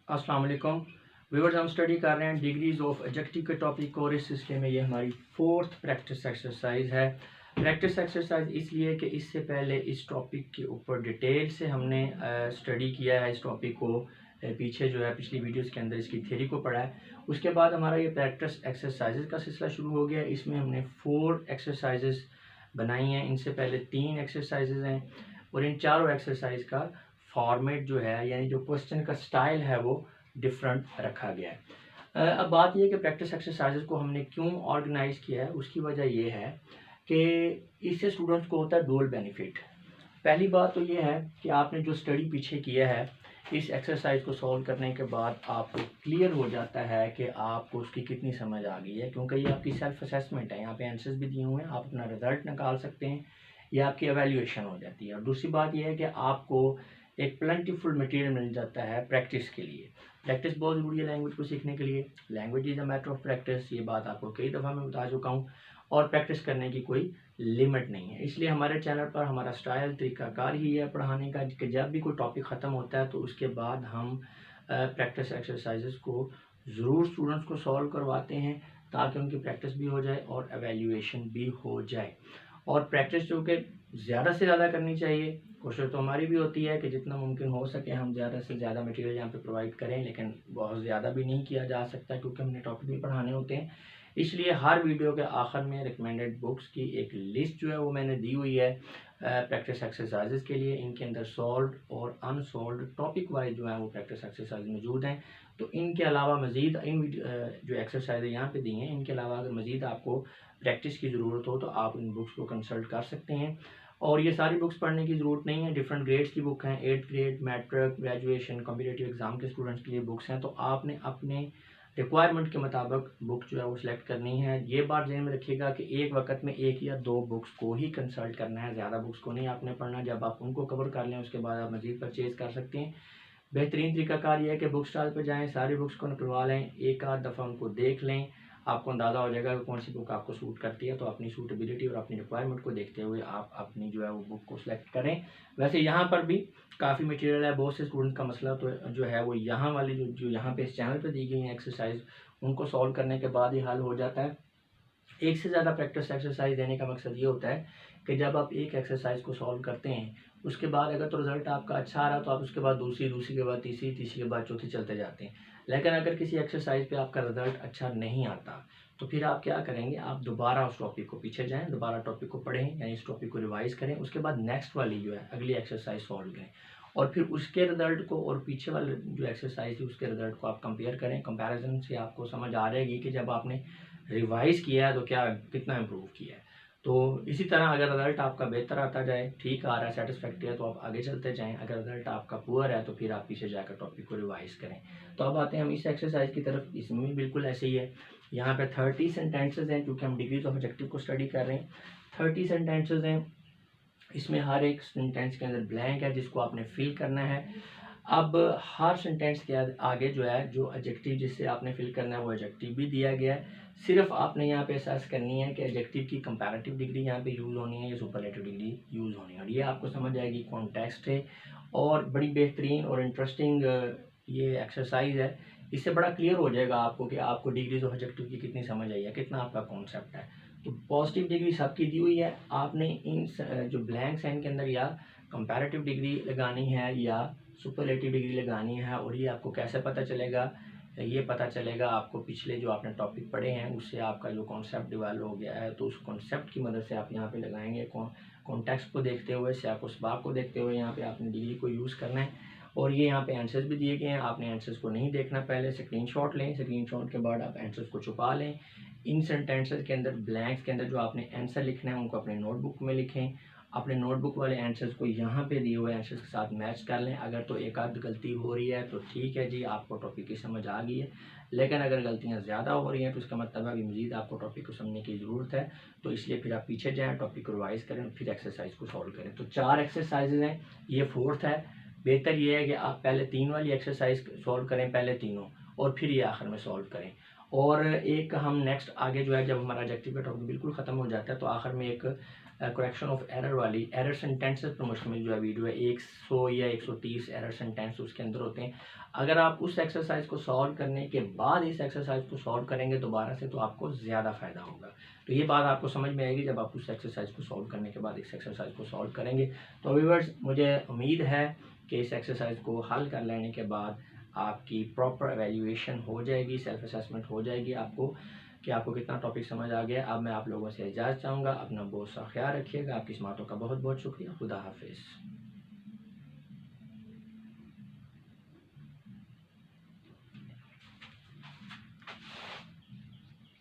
अस्सलाम वालेकुम व्यूअर्स। हम स्टडी कर रहे हैं डिग्रीज ऑफ एडजेक्टिव के टॉपिक और इस सिलसिले में ये हमारी फोर्थ प्रैक्टिस एक्सरसाइज है। प्रैक्टिस एक्सरसाइज इसलिए कि इससे पहले इस टॉपिक के ऊपर डिटेल से हमने स्टडी किया है। इस टॉपिक को पीछे जो है पिछली वीडियोस के अंदर इसकी थ्योरी को पढ़ा है। उसके बाद हमारा ये प्रैक्टिस एक्सरसाइजेज का सिलसिला शुरू हो गया। इसमें हमने 4 एक्सरसाइजेज बनाई हैं। इनसे पहले 3 एक्सरसाइजेज हैं और इन चारों एक्सरसाइज का फॉर्मेट जो है यानी जो क्वेश्चन का स्टाइल है वो डिफरेंट रखा गया है। अब बात यह कि प्रैक्टिस एक्सरसाइजेज को हमने क्यों ऑर्गेनाइज किया है, उसकी वजह यह है कि इससे स्टूडेंट्स को होता है डबल बेनिफिट। पहली बात तो ये है कि आपने जो स्टडी पीछे किया है इस एक्सरसाइज को सॉल्व करने के बाद आपको क्लियर हो जाता है कि आपको उसकी कितनी समझ आ गई है, क्योंकि ये आपकी सेल्फ असेसमेंट है। यहाँ पे आंसर्स भी दिए हुए हैं, आप अपना रिजल्ट निकाल सकते हैं, ये आपकी एवेल्यूएशन हो जाती है। और दूसरी बात यह है कि आपको एक प्लेंटीफुल मटेरियल मिल जाता है प्रैक्टिस के लिए। प्रैक्टिस बहुत ज़रूरी है लैंग्वेज को सीखने के लिए। Language is a matter of practice, ये बात आपको कई दफ़ा मैं बता चुका हूँ। और प्रैक्टिस करने की कोई लिमिट नहीं है। इसलिए हमारे चैनल पर हमारा स्टाइल तरीकाकार ही है पढ़ाने का कि जब भी कोई टॉपिक ख़त्म होता है तो उसके बाद हम प्रैक्टिस एक्सरसाइजेस को ज़रूर स्टूडेंट्स को सॉल्व करवाते हैं ताकि उनकी प्रैक्टिस भी हो जाए और एवेल्यूएशन भी हो जाए। और प्रैक्टिस जो कि ज़्यादा से ज़्यादा करनी चाहिए। कोशिश तो हमारी भी होती है कि जितना मुमकिन हो सके हम ज़्यादा से ज़्यादा मटेरियल यहाँ पे प्रोवाइड करें, लेकिन बहुत ज़्यादा भी नहीं किया जा सकता क्योंकि हमने टॉपिक भी पढ़ाने होते हैं। इसलिए हर वीडियो के आखिर में रिकमेंडेड बुक्स की एक लिस्ट जो है वो मैंने दी हुई है प्रैक्टिस एक्सरसाइजेज के लिए। इनके अंदर सॉल्व्ड और अनसॉल्व्ड टॉपिक वाइज जो है वो प्रैक्टिस एक्सरसाइज मौजूद हैं। तो इनके अलावा मज़ीद इन जो एक्सरसाइज यहाँ पे दी हैं, इनके अलावा अगर मज़ीद आपको प्रैक्टिस की ज़रूरत हो तो आप इन बुक्स को कंसल्ट कर सकते हैं। और ये सारी बुक्स पढ़ने की ज़रूरत नहीं है, डिफरेंट ग्रेड्स की बुक हैं। 8th grade, matric, graduation, competitive exam के स्टूडेंट्स के लिए बुक्स हैं। तो आपने अपने रिक्वायरमेंट के मुताबिक बुक जो है वो सिलेक्ट करनी है। ये बात ध्यान में रखिएगा कि एक वक्त में 1 या 2 बुक्स को ही कंसल्ट करना है, ज़्यादा बुक्स को नहीं आपने पढ़ना। जब आप उनको कवर कर लें उसके बाद आप मज़ीद परचेज़ कर सकते हैं। बेहतरीन तरीकाकार ये है कि बुक स्टॉल पर जाएँ, सारी बुक्स को निकलवा लें, एक आध दफ़ा उनको देख लें, आपको अंदाज़ा हो जाएगा कि कौन सी बुक आपको सूट करती है। तो अपनी सूटेबिलिटी और अपनी रिक्वायरमेंट को देखते हुए आप अपनी जो है वो बुक को सिलेक्ट करें। वैसे यहाँ पर भी काफ़ी मटेरियल है। बहुत से स्टूडेंट का मसला तो जो है वो यहाँ वाली जो यहाँ पे इस चैनल पे दी गई है एक्सरसाइज, उनको सॉल्व करने के बाद ही हल हो जाता है। एक से ज़्यादा प्रैक्टिस एक्सरसाइज देने का मकसद ये होता है कि जब आप एक एक्सरसाइज को सॉल्व करते हैं उसके बाद अगर तो रिजल्ट आपका अच्छा आ रहा तो आप उसके बाद दूसरी के बाद तीसरी के बाद चौथी चलते जाते हैं। लेकिन अगर किसी एक्सरसाइज पे आपका रिजल्ट अच्छा नहीं आता तो फिर आप क्या करेंगे, आप दोबारा उस टॉपिक को पीछे जाएं, दोबारा टॉपिक को पढ़ें यानी इस टॉपिक को रिवाइज करें, उसके बाद नेक्स्ट वाली जो है अगली एक्सरसाइज सॉल्व करें और फिर उसके रिजल्ट को और पीछे वाले जो एक्सरसाइज है उसके रिजल्ट को आप कंपेयर करें। कंपैरिजन से आपको समझ आ जाएगी कि जब आपने रिवाइज किया है तो क्या कितना इम्प्रूव किया है। तो इसी तरह अगर रिजल्ट आपका बेहतर आता जाए, ठीक आ रहा है, सेटिस्फैक्ट्री है, तो आप आगे चलते जाएं। अगर रिजल्ट आपका पुअर है तो फिर आप पीछे जाकर टॉपिक को रिवाइज करें। तो अब आते हैं हम इस एक्सरसाइज की तरफ। इसमें भी बिल्कुल ऐसे ही है। यहाँ पे 30 सेंटेंसेज हैं क्योंकि हम डिग्रीज ऑफ एडजेक्टिव को स्टडी कर रहे हैं। 30 सेंटेंसेज हैं। इसमें हर एक सेंटेंस के अंदर ब्लैंक है जिसको आपने फिल करना है। अब हर सेंटेंस के आगे जो है जो एडजेक्टिव जिससे आपने फिल करना है वो एडजेक्टिव भी दिया गया है। सिर्फ आपने यहाँ पे असेस करनी है कि एडजेक्टिव की कंपैरेटिव डिग्री यहाँ पे यूज़ होनी है या सुपरलेटिव डिग्री यूज़ होनी है, और ये आपको समझ आएगी। कॉन्टेक्स्ट है और बड़ी बेहतरीन और इंटरेस्टिंग ये एक्सरसाइज है। इससे बड़ा क्लियर हो जाएगा आपको कि आपको डिग्रीज ऑफ एडजेक्टिव की कितनी समझ आई है, कितना आपका कॉन्सेप्ट है। तो पॉजिटिव डिग्री सबकी दी हुई है। आपने इन जो ब्लैंक्स हैं इनके अंदर या कंपैरेटिव डिग्री लगानी है या सुपरलेटिव डिग्री लगानी है। और ये आपको कैसे पता चलेगा, ये पता चलेगा आपको पिछले जो आपने टॉपिक पढ़े हैं उससे आपका जो कॉन्सेप्ट डेवलप हो गया है तो उस कॉन्सेप्ट की मदद से आप यहाँ पे लगाएंगे। कॉन्टेक्स्ट को देखते हुए, सियाक व सबाक को देखते हुए यहाँ पे आपने डिग्री को यूज़ करना है। और ये यहाँ पे आंसर्स भी दिए गए हैं, आपने आंसर्स को नहीं देखना, पहले स्क्रीनशॉट लें, स्क्रीनशॉट के बाद आप आंसर्स को छुपा लें। इन सेंटेंसेस के अंदर ब्लैंक्स के अंदर जो आपने आंसर लिखना है उनको अपने नोटबुक में लिखें। अपने नोटबुक वाले आंसर्स को यहाँ पे दिए हुए आंसर्स के साथ मैच कर लें। अगर तो एक आध गलती हो रही है तो ठीक है जी, आपको टॉपिक की समझ आ गई है। लेकिन अगर गलतियाँ ज़्यादा हो रही हैं तो इसका मतलब अभी मज़ीद आपको टॉपिक को समझने की ज़रूरत है। तो इसलिए फिर आप पीछे जाएँ, टॉपिक को रिवाइज करें, फिर एक्सरसाइज को सॉल्व करें। तो 4 एक्सरसाइजेज हैं, ये 4th है। बेहतर ये है कि आप पहले 3 वाली एक्सरसाइज सॉल्व करें, पहले तीनों, और फिर ये आखिर में सॉल्व करें। और एक हम नेक्स्ट आगे जो है जब हमारा एडजेक्टिव का टॉपिक बिल्कुल ख़त्म हो जाता है तो आखिर में एक करेक्शन ऑफ एरर वाली, एरर सेंटेंसेस पर मुश्तमिल जो है वीडियो है, 100 या 130 एरर सेंटेंस उसके अंदर होते हैं। अगर आप उस एक्सरसाइज को सॉल्व करने के बाद इस एक्सरसाइज को सॉल्व करेंगे दोबारा से, तो आपको ज़्यादा फ़ायदा होगा। तो ये बात आपको समझ में आएगी जब आप उस एक्सरसाइज को सॉल्व करने के बाद इस एक्सरसाइज को सॉल्व करेंगे। तो व्यूअर्स, मुझे उम्मीद है कि इस एक्सरसाइज को हल कर लेने के बाद आपकी प्रॉपर एवेल्यूएशन हो जाएगी, सेल्फ असेसमेंट हो जाएगी आपको कि आपको कितना टॉपिक समझ आ गया। अब मैं आप लोगों से इजाज़त चाहूँगा। अपना बहुत सा ख्याल रखिएगा। आपकी समातों का बहुत बहुत शुक्रिया। खुदा हाफिज़।